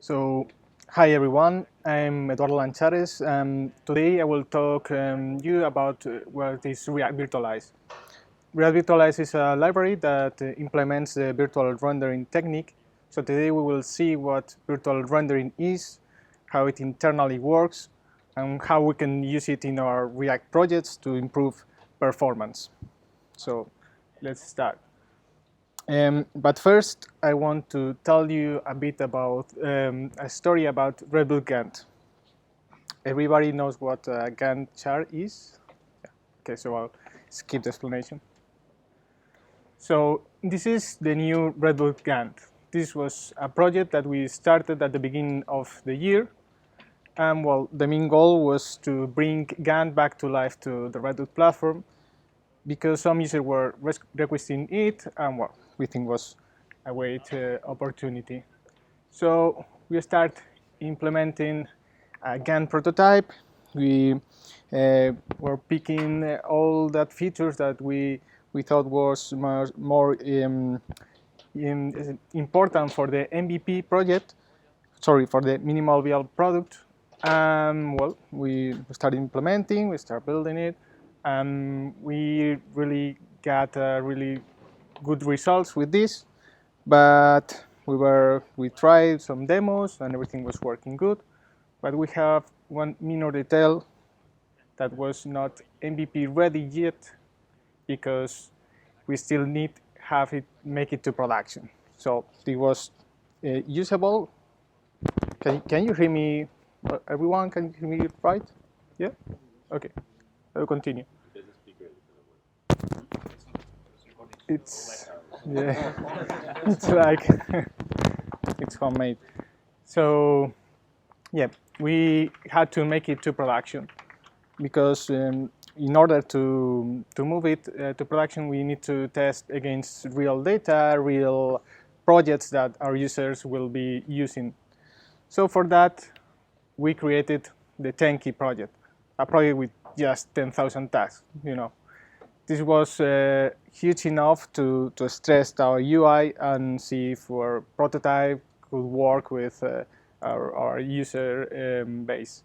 So, hi everyone, I'm Eduardo Lanchares. Today I will talk you about what is React Virtualize. React Virtualize is a library that implements the virtual rendering technique. So today we will see what virtual rendering is, how it internally works, and how we can use it in our React projects to improve performance. So let's start. But first, I want to tell you a bit about a story about Red Bull Gantt. Everybody knows what a Gantt chart is? Yeah. Okay, so I'll skip the explanation. So this is the new Red Bull Gantt. This was a project that we started at the beginning of the year. And well, the main goal was to bring Gantt back to life to the Red Bull platform because some users were requesting it, and well, we think was a great opportunity. So we start implementing a Gantt prototype. We were picking all that features that we thought was more important for the MVP project. Sorry, for the minimal viable product. Well, we started implementing, we started building it, and we really got really good results with this. But we tried some demos and everything was working good. But we have one minor detail that was not MVP ready yet because we still need have it make it to production. So it was usable. Can you hear me? Everyone, can you hear me right? Yeah? Okay. I will continue. It's yeah. It's like it's homemade. So yeah, we had to make it to production because in order to move it to production, we need to test against real data, real projects that our users will be using. So for that, we created the 10-key project, a project with just 10,000 tasks. This was huge enough to stress our UI and see if our prototype could work with our user base.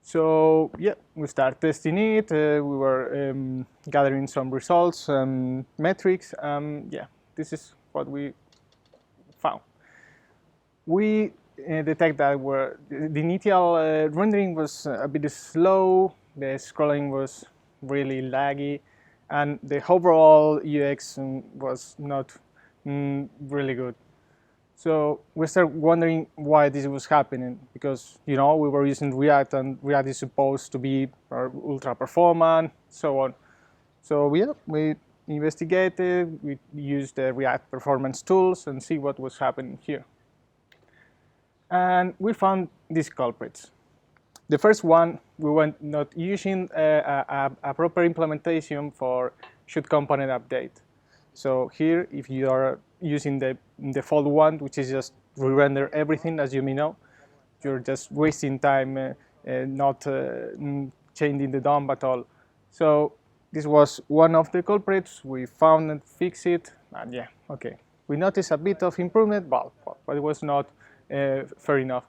So yeah, we started testing it. We were gathering some results and metrics. Yeah, this is what we found. We detect that the initial rendering was a bit slow. The scrolling was really laggy, and the overall UX was not really good. So we started wondering why this was happening because we were using React and React is supposed to be ultra performant, so on. So yeah, we investigated, we used the React performance tools and see what was happening here. And we found these culprits. The first one, we were not using a proper implementation for should component update. So here, if you are using the default one, which is just re-render everything, as you may know, you're just wasting time not changing the DOM at all. So this was one of the culprits. We found and fixed it, and yeah, okay. We noticed a bit of improvement, but it was not fair enough.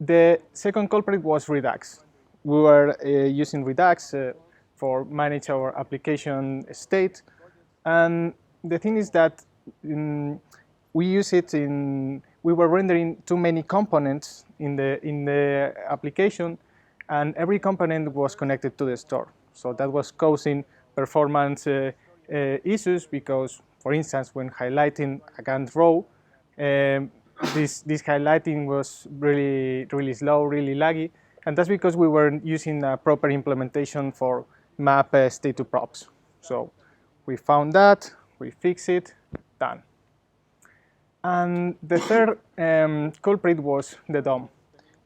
The second culprit was Redux. We were using Redux for manage our application state, and the thing is that we use it we were rendering too many components in the application, and every component was connected to the store. So that was causing performance issues because, for instance, when highlighting a Gantt row, this highlighting was really slow, really laggy, and that's because we weren't using a proper implementation for map state to props. So we found that, we fixed it, done. And the third culprit was the DOM.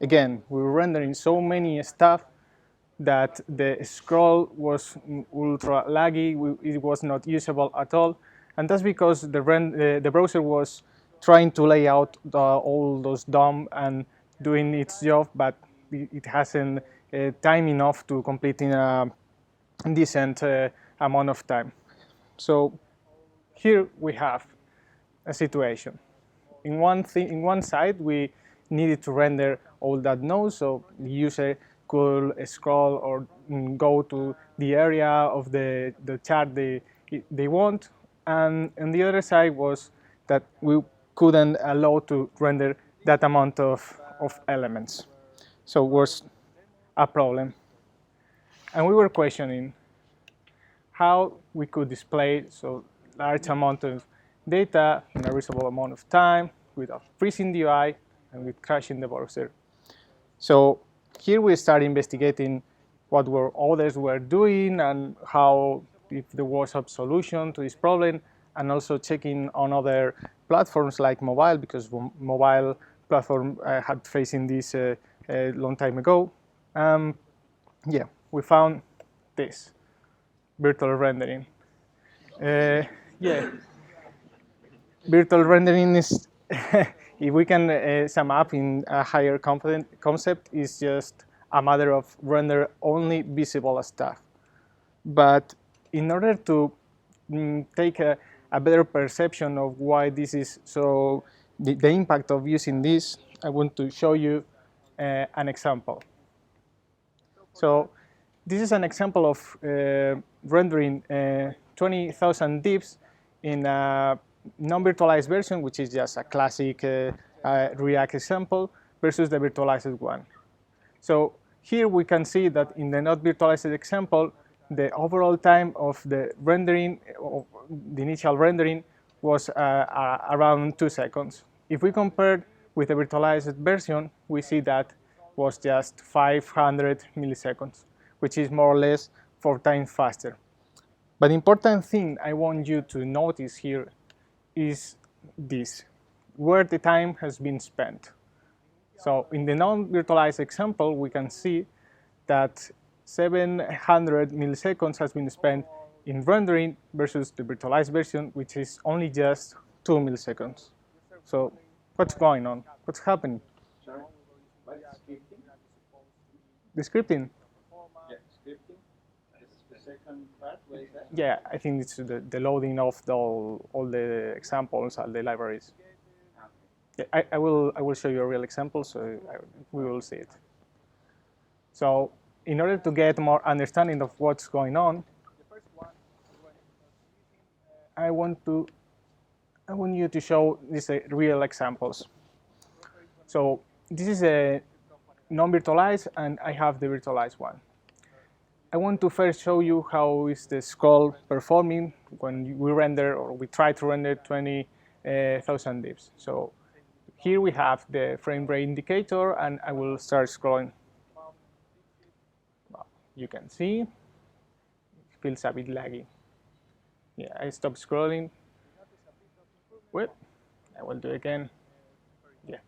Again, we were rendering so many stuff that the scroll was ultra laggy, it was not usable at all, and that's because the browser was trying to lay out all those DOM and doing its job, but it hasn't time enough to complete in a decent amount of time. So here we have a situation. In one side, we needed to render all that nodes, so the user could scroll or go to the area of the chart they want. And on the other side was that we couldn't allow to render that amount of elements. So it was a problem. And we were questioning how we could display so large amount of data in a reasonable amount of time without freezing the UI and with crashing the browser. So here we start investigating what were others were doing and how if there was a solution to this problem, and also checking on other platforms like mobile, because mobile platform had facing this a long time ago. Yeah, we found this virtual rendering. Yeah, virtual rendering is, if we can sum up in a higher concept, is just a matter of render only visible stuff. But in order to take a better perception of why this is so, the impact of using this, I want to show you an example. So this is an example of rendering 20,000 divs in a non-virtualized version, which is just a classic React example, versus the virtualized one. So here we can see that in the not virtualized example, the overall time of the rendering, of the initial rendering, was around 2 seconds. If we compare with the virtualized version, we see that was just 500 milliseconds, which is more or less 4 times faster. But the important thing I want you to notice here is this, where the time has been spent. So in the non-virtualized example, we can see that 700 milliseconds has been spent in rendering versus the virtualized version, which is only just 2 milliseconds. So what's going on? What's happening? Sorry? What scripting? The scripting? Yeah, scripting. This is the second part. What is that? Yeah, I think it's the loading of all the examples and the libraries. Okay. Yeah, I will show you a real example, so we will see it. So in order to get more understanding of what's going on, I want you to show these real examples. So this is a non-virtualized, and I have the virtualized one. I want to first show you how is the scroll performing when we render, or we try to render 20,000 divs. So here we have the frame rate indicator, and I will start scrolling. Well, you can see it feels a bit laggy. Yeah, I stop scrolling. Wait, I will do it again. Yeah.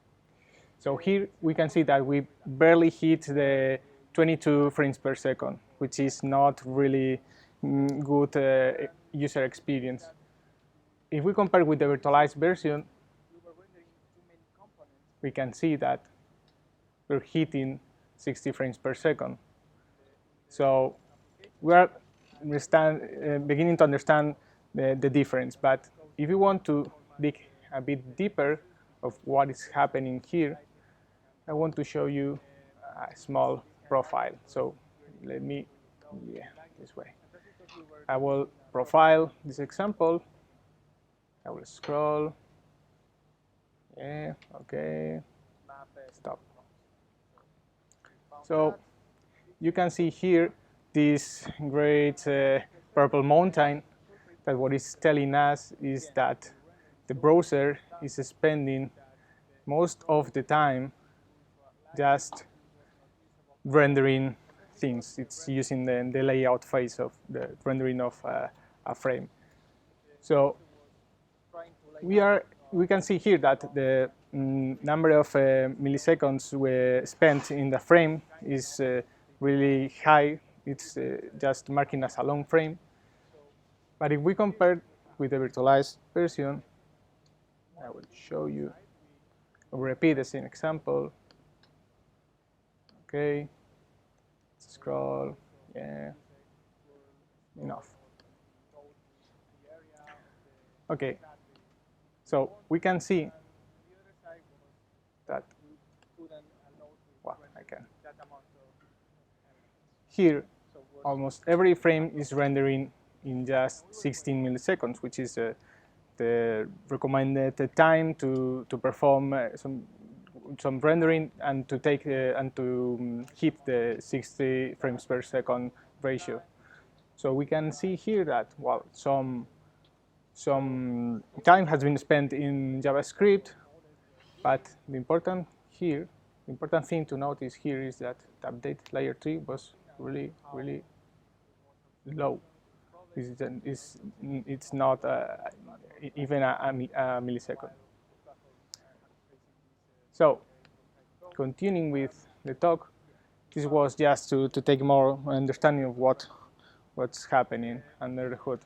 So here we can see that we barely hit the 22 frames per second, which is not really good user experience. If we compare with the virtualized version, we can see that we're hitting 60 frames per second. So we are beginning to understand the difference. But if you want to dig a bit deeper of what is happening here, I want to show you a small profile. So let me, yeah, this way. I will profile this example. I will scroll. Yeah, okay, stop. So you can see here this great purple mountain, that what it's telling us is that the browser is spending most of the time just rendering things. It's using the layout phase of the rendering of a frame. So we can see here that the number of milliseconds we spent in the frame is really high. It's just marking as a long frame. But if we compare with the virtualized version, I will show you. I'll repeat the same example. Okay, scroll, yeah, enough. Okay, so we can see that well, I can. Here, almost every frame is rendering in just 16 milliseconds, which is the recommended time to perform some rendering and to take and to hit the 60 frames per second ratio. So we can see here that well, some time has been spent in JavaScript, but the important thing to notice here is that the update layer 3 was really low. It's not even a millisecond. So, continuing with the talk, this was just to take more understanding of what's happening under the hood.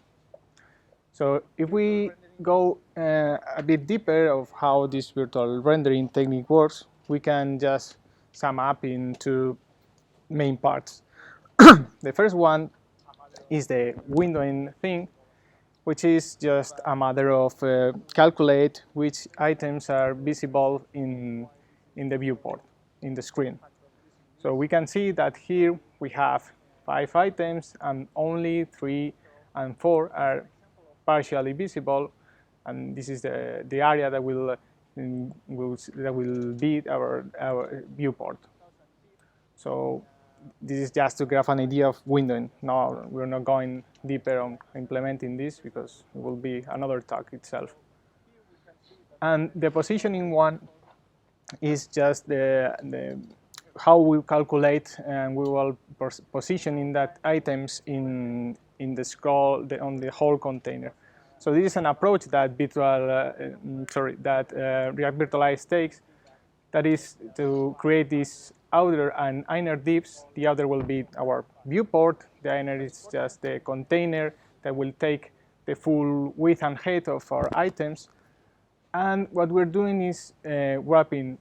So if we go a bit deeper of how this virtual rendering technique works, we can just sum up into main parts. The first one is the windowing thing, which is just a matter of calculate which items are visible in the viewport, in the screen. So we can see that here we have 5 items and only 3 and 4 are partially visible, and this is the area that will be our viewport. So this is just to grab an idea of windowing. No, we're not going deeper on implementing this because it will be another talk itself. And the positioning one is just how we calculate and we will positioning that items in the scroll on the whole container. So this is an approach that React Virtualize takes. That is to create these outer and inner divs. The outer will be our viewport. The inner is just the container that will take the full width and height of our items. And what we're doing is wrapping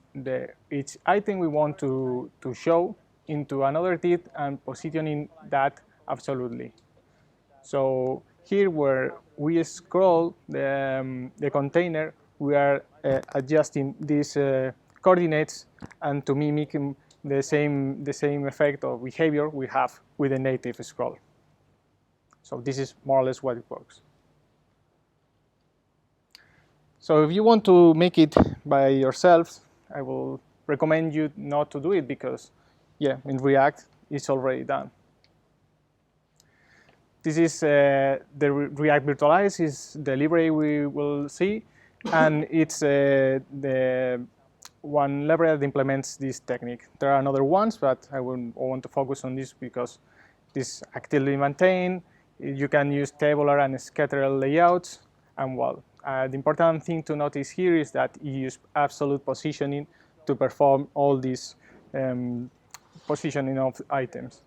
each item we want to show into another div and positioning that absolutely. So here where we scroll the container, we are adjusting these coordinates and to mimic the same effect of behavior we have with a native scroll. So this is more or less what it works. So if you want to make it by yourselves, I will recommend you not to do it because, yeah, in React, it's already done. This is the React Virtualize is the library we will see, and it's the one library that implements this technique. There are other ones, but I want to focus on this because this is actively maintained. You can use tabular and scattered layouts, and well, the important thing to notice here is that you use absolute positioning to perform all this positioning of items.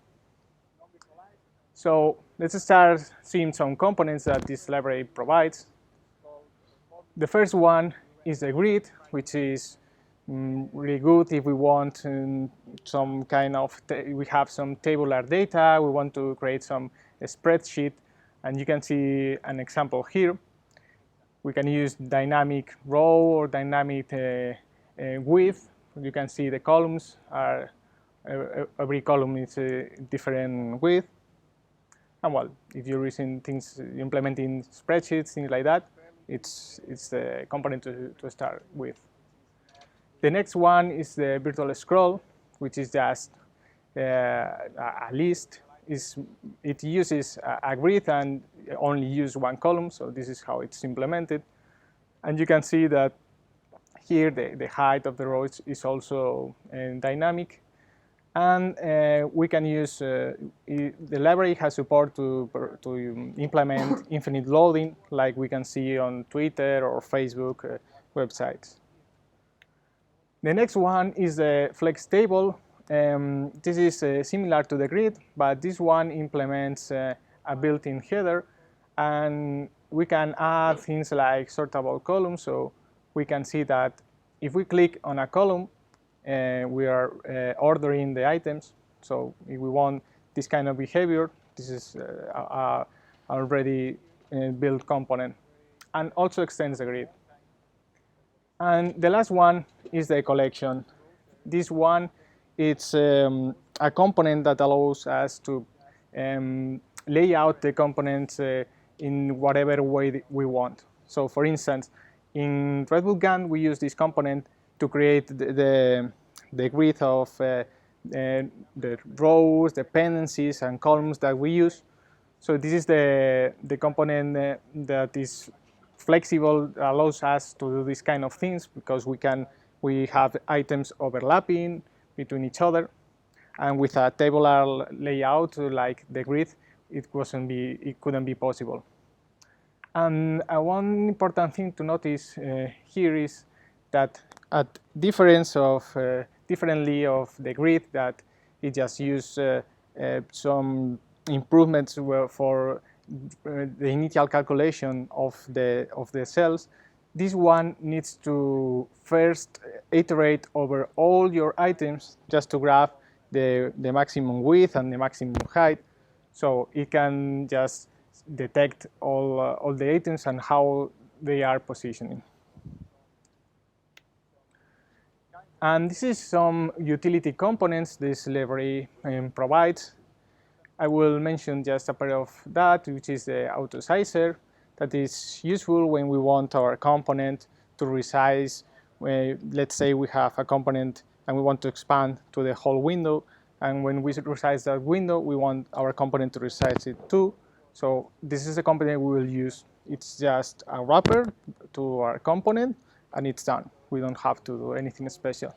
So let's start seeing some components that this library provides. The first one is the grid, which is really good if we want some kind of, we have some tabular data, we want to create some spreadsheet, and you can see an example here. We can use dynamic row or dynamic width. You can see the columns are, every column is a different width. And well, if you're using things, implementing spreadsheets, things like that, it's the component to start with. The next one is the virtual scroll, which is just a list. It uses a grid and only use one column, so this is how it's implemented. And you can see that here the height of the row is also dynamic. And we can use, the library has support to implement infinite loading, like we can see on Twitter or Facebook websites. The next one is the flex table. This is similar to the grid, but this one implements a built-in header, and we can add things like sortable columns. So we can see that if we click on a column, we are ordering the items. So if we want this kind of behavior, this is a already built component, and also extends the grid. And the last one is the collection. This one It's a component that allows us to lay out the components in whatever way we want. So for instance, in Red Bull GAN, we use this component to create the grid of the rows, dependencies, and columns that we use. So this is the component that is flexible, allows us to do these kind of things because we have items overlapping between each other, and with a tabular layout like the grid, it couldn't be possible. And one important thing to notice here is that at differently of the grid, that it just use some improvements for the initial calculation of the cells. This one needs to first iterate over all your items just to grab the maximum width and the maximum height, so it can just detect all the items and how they are positioning. And this is some utility components this library provides. I will mention just a part of that, which is the auto sizer, that is useful when we want our component to resize. Let's say we have a component and we want to expand to the whole window, and when we resize that window, we want our component to resize it too. So this is a component we will use. It's just a wrapper to our component, and it's done. We don't have to do anything special.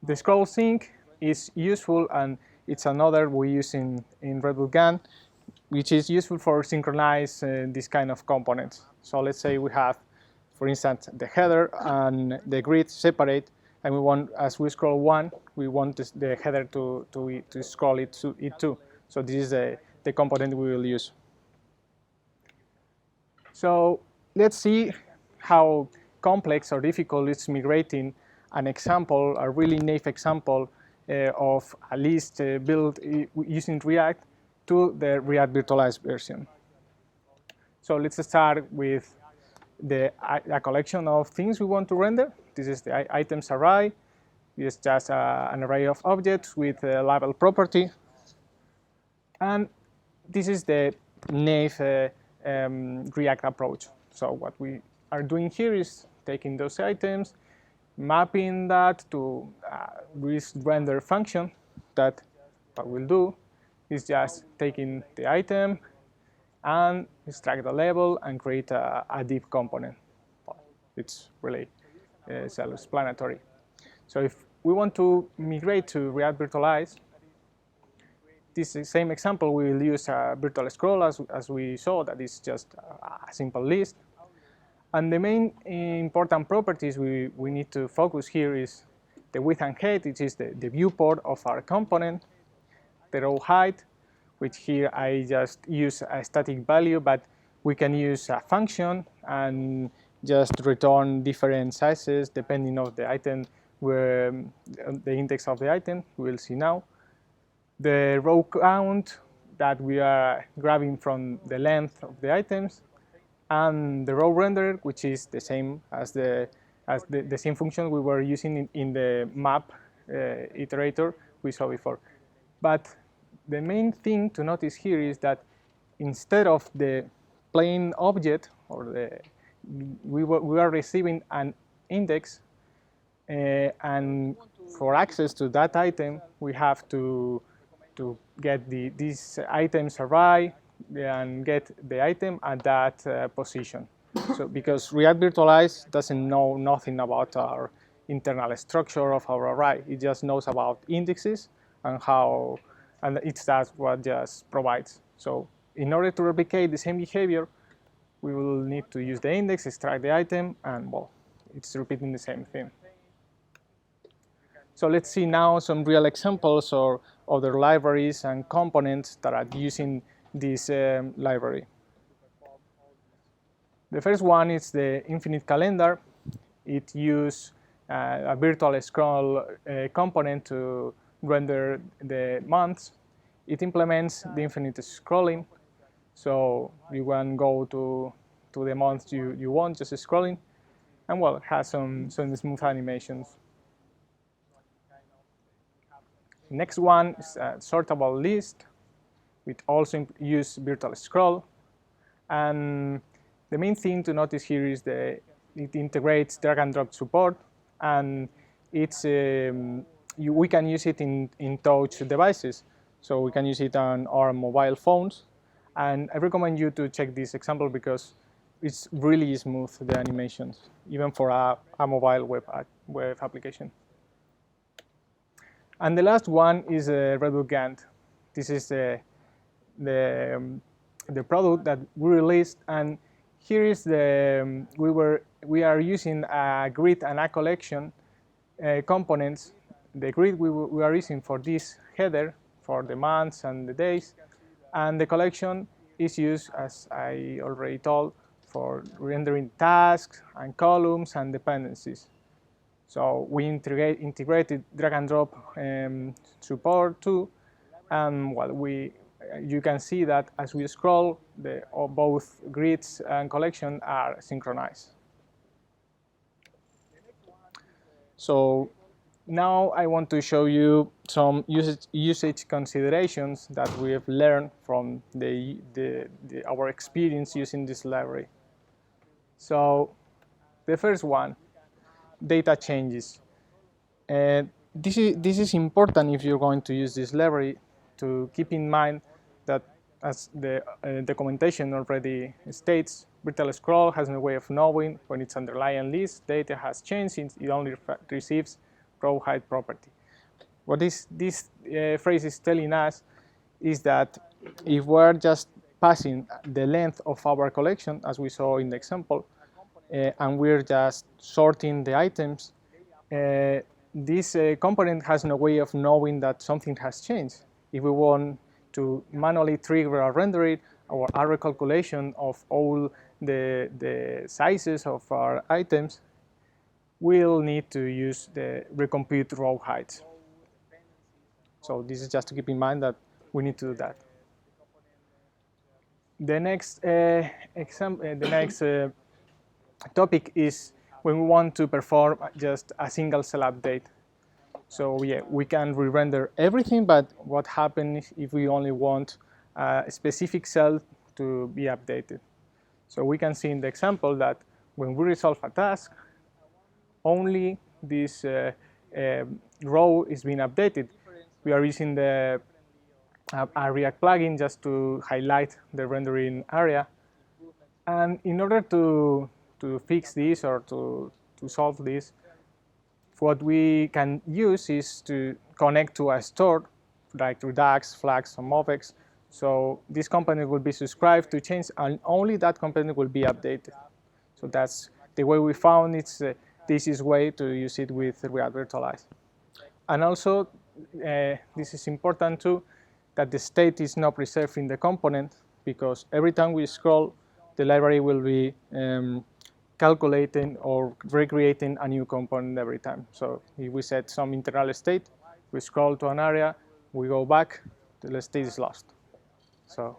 The scroll sync is useful, and it's another we use in Red Bull GAN, which is useful for synchronize this kind of components. So let's say we have, for instance, the header and the grid separate, and we want, as we scroll one, we want the header to scroll it too. So this is the component we will use. So let's see how complex or difficult it's migrating an example, a really naive example of a list built using React to the React virtualized version. So let's start with a collection of things we want to render. This is the items array. It's just an array of objects with a label property. And this is the naive React approach. So what we are doing here is taking those items, mapping that to this render function that what we'll do is just taking the item and extract the label and create a div component. Well, it's really self-explanatory. So if we want to migrate to React Virtualize, this same example, we will use a virtual scroll as we saw, that is just a simple list. And the main important properties we need to focus here is the width and height, which is the viewport of our component, the row height, which here I just use a static value, but we can use a function and just return different sizes depending on the item, where the index of the item, we'll see now. The row count that we are grabbing from the length of the items, and the row render, which is the same as the same function we were using in the map iterator we saw before. But the main thing to notice here is that instead of the plain object, or we are receiving an index, and for access to that item, we have to get these items array and get the item at that position. So because React Virtualize doesn't know nothing about our internal structure of our array, it just knows about indexes and it's that's what just provides. So in order to replicate the same behavior, we will need to use the index, extract the item, and well, it's repeating the same thing. So let's see now some real examples or other libraries and components that are using this library. The first one is the infinite calendar. It uses a virtual scroll component to render the months. It implements the infinite scrolling. So you can go to the month you want, just scrolling. And well, it has some smooth animations. Next one is a sortable list. We also use virtual scroll. And the main thing to notice here is that it integrates drag and drop support, and it's we can use it in touch devices. So we can use it on our mobile phones. And I recommend you to check this example because it's really smooth, the animations, even for a mobile web application. And the last one is Redwood Gantt. This is the product that we released, and here is the we are using a grid and a collection components. The grid we are using for this header for the months and the days, and the collection is used, as I already told, for rendering tasks and columns and dependencies. So we integrated drag and drop support too, and you can see that as we scroll, both grids and collection are synchronized. So now I want to show you some usage considerations that we have learned from our experience using this library. So the first one, data changes. This is important if you're going to use this library, to keep in mind that, as the documentation already states, virtual scroll has no way of knowing when its underlying list data has changed, since it only receives row height property. What this phrase is telling us is that if we're just passing the length of our collection, as we saw in the example, and we're just sorting the items, this component has no way of knowing that something has changed. If we want to manually trigger a rendering or a recalculation of all the sizes of our items, we'll need to use the recompute row heights. So this is just to keep in mind that we need to do that. The next topic is when we want to perform just a single cell update. So yeah, we can re-render everything, but what happens if we only want a specific cell to be updated? So we can see in the example that when we resolve a task, only this row is being updated. We are using a React plugin just to highlight the rendering area. And in order to fix this or to solve this, what we can use is to connect to a store like Redux, Flags, or Movex. So this component will be subscribed to change, and only that component will be updated. So that's the way we found it's the easiest way to use it with React Virtualize. And also, this is important too, that the state is not preserved in the component, because every time we scroll, the library will be calculating or recreating a new component every time. So if we set some internal state, we scroll to an area, we go back, the state is lost. So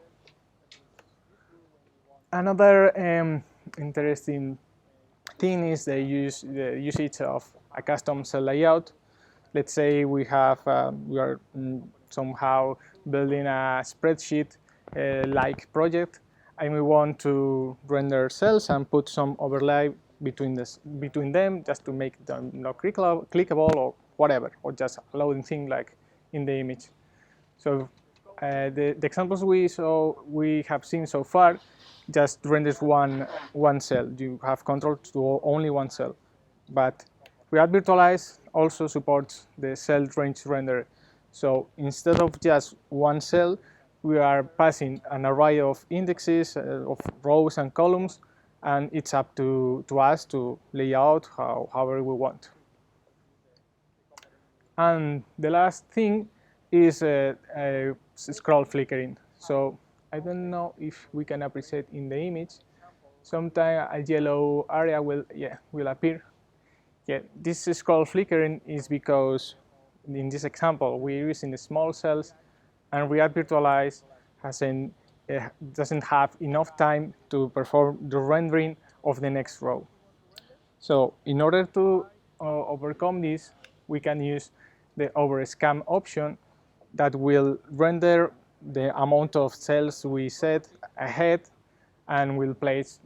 another interesting thing is the usage of a custom cell layout. Let's say we are somehow building a spreadsheet like project, and we want to render cells and put some overlay between them just to make them not clickable or whatever, or just a loading thing like in the image. So the examples we have seen so far just renders one cell. You have control to only one cell. But React Virtualize also supports the cell range render. So instead of just one cell, we are passing an array of indexes, of rows and columns, and it's up to us to lay out however we want. And the last thing is scroll flickering. So I don't know if we can appreciate in the image. Sometimes a yellow area will appear. Yeah, this scroll flickering is because in this example we're using the small cells, and React Virtualize doesn't have enough time to perform the rendering of the next row. So in order to overcome this, we can use the overscan option, that will render the amount of cells we set ahead and will place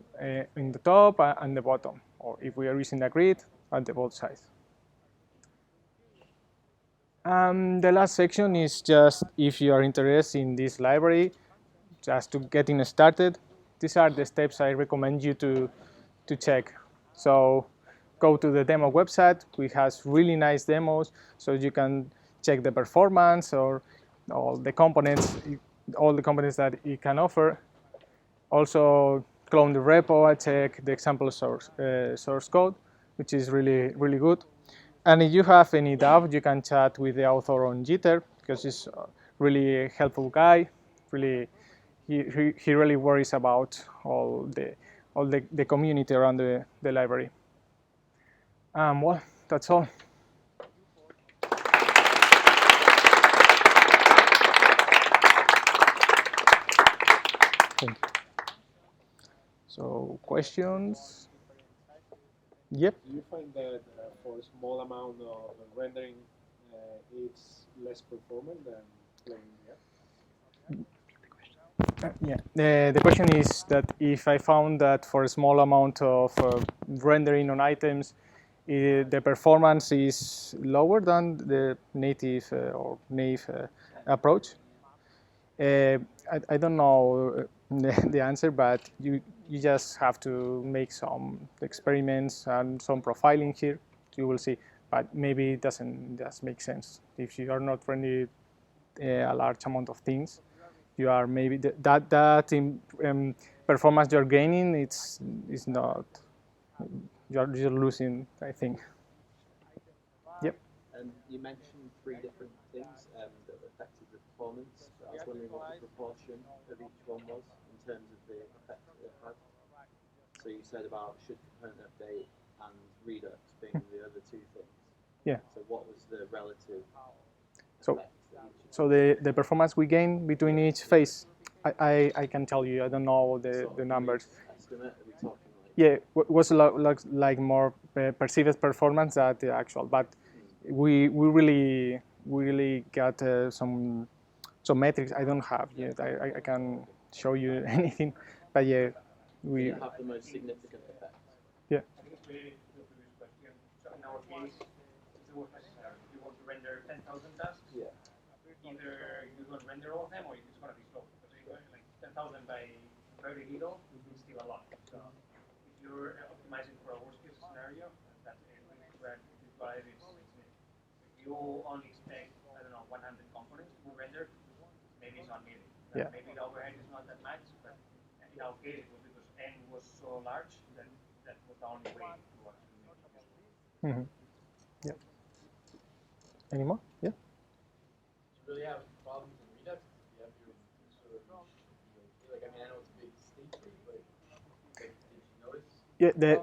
in the top and the bottom, or if we are using the grid, at the both sides. The last section is just if you are interested in this library, just to getting started. These are the steps I recommend you to check. So go to the demo website. We has really nice demos, so you can check the performance or all the components that it can offer. Also clone the repo. I check the example source code, which is really good. And if you have any doubt, you can chat with the author on Jitter, because he's a really helpful guy. Really, he really worries about all the community around the library. Well, that's all. Thank you. So questions? Yep. Do you find that for a small amount of rendering, it's less performant than playing the app? Yeah. The question is that if I found that for a small amount of rendering on items, the performance is lower than the native or naive approach. I don't know the answer, but you just have to make some experiments and some profiling here. You will see, but maybe it doesn't just make sense if you are not rendering a large amount of things. You are maybe that performance you're gaining. It's not. You're losing, I think. Yep. And you mentioned 3 different things that affected the performance. I was wondering what the proportion of each one was in terms of the effect that it had. So you said about should component update and Redux being the other 2 things. Yeah. So what was the relative So, effect? so the performance we gain between each phase, I can tell you. I don't know the numbers. Estimate, are we talking like? Yeah, was like more perceived performance than the actual, but we really got some metrics I don't have yet. I can show you anything, but yeah, we. Did it have the most significant effect? Yeah. I think it's related to the previous question. So in our case, it's the work necessary. If you want to render 10,000 tasks, either you don't render all of them or it's going to be slow. Because if you're like 10,000 by very little, it's still a lot. So if you're optimizing for a worst case scenario, that's where virtualize is. If you only expect, I don't know, 100 components to be rendered, maybe it's not needed. Yeah. Maybe the overhead is not that much, but in our case, it was because n was so large that that was the only way to actually make it useful. Mm-hmm. Yeah. Any more? Yeah. Really have problems in Redux? You have your sort of like, I mean, I know it's a big state tree, but did you notice? Yeah.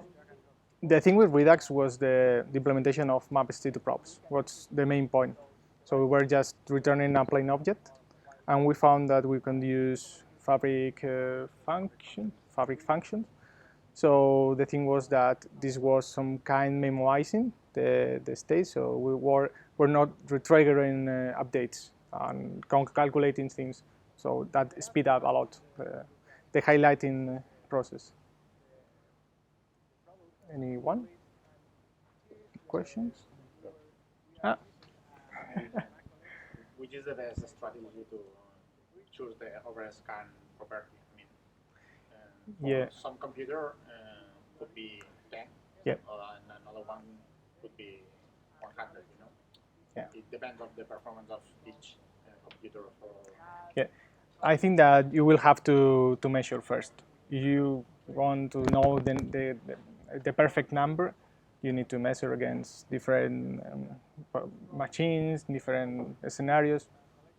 The thing with Redux was the implementation of map state props. What's the main point? So we were just returning a plain object, and we found that we can use fabric functions. So the thing was that this was some kind memoizing the state. So we're not retriggering updates and calculating things. So that speed up a lot the highlighting process. Anyone? Questions? Which is the best strategy to choose the overhead scan properly? I mean, Yeah. some computer could be 10, Yeah. And another one could be 100. You know, Yeah. It depends on the performance of each computer. Yeah, I think that you will have to measure first. If you want to know the perfect number, you need to measure against different machines, different scenarios.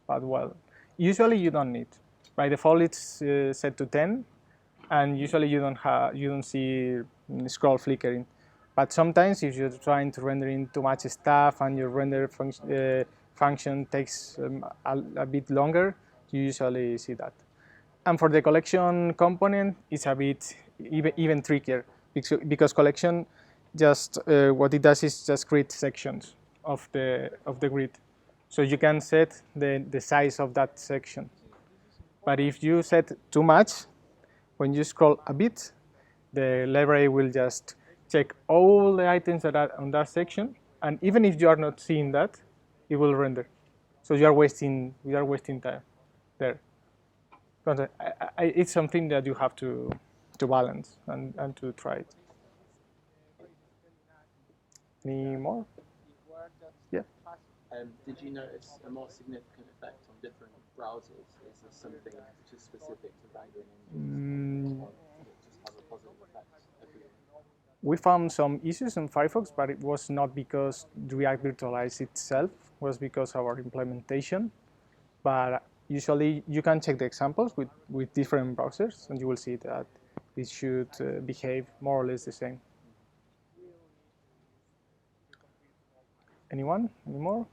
But well, usually you don't need. By default, it's set to 10, and usually you don't see scroll flickering. But sometimes, if you're trying to render in too much stuff and your render function takes a bit longer, you usually see that. And for the collection component, it's a bit even trickier because collection just what it does is just create sections of the grid. So you can set the size of that section. But if you set too much, when you scroll a bit, the library will just check all the items that are on that section, and even if you are not seeing that, it will render. So we are wasting time there. But it's something that you have to balance and to try it. Any more? Yeah. Did you notice a more significant effect on different browsers? Is this something just specific to rendering engines, or does it just have a positive effect everywhere? We found some issues in Firefox, but it was not because React Virtualize itself, it was because of our implementation. But usually you can check the examples with different browsers, and you will see that it should behave more or less the same. Anyone? Any more?